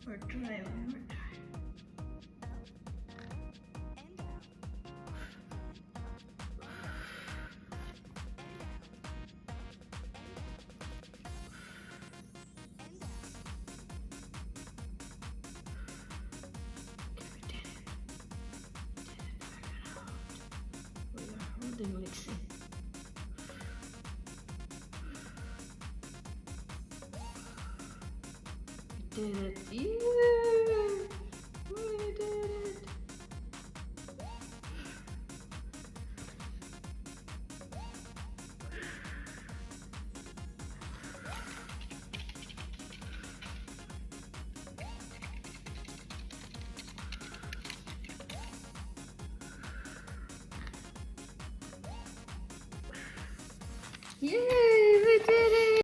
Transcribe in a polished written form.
Or try one more time. We are holding Lexi. We did it. Yeah! We did it. Yeah!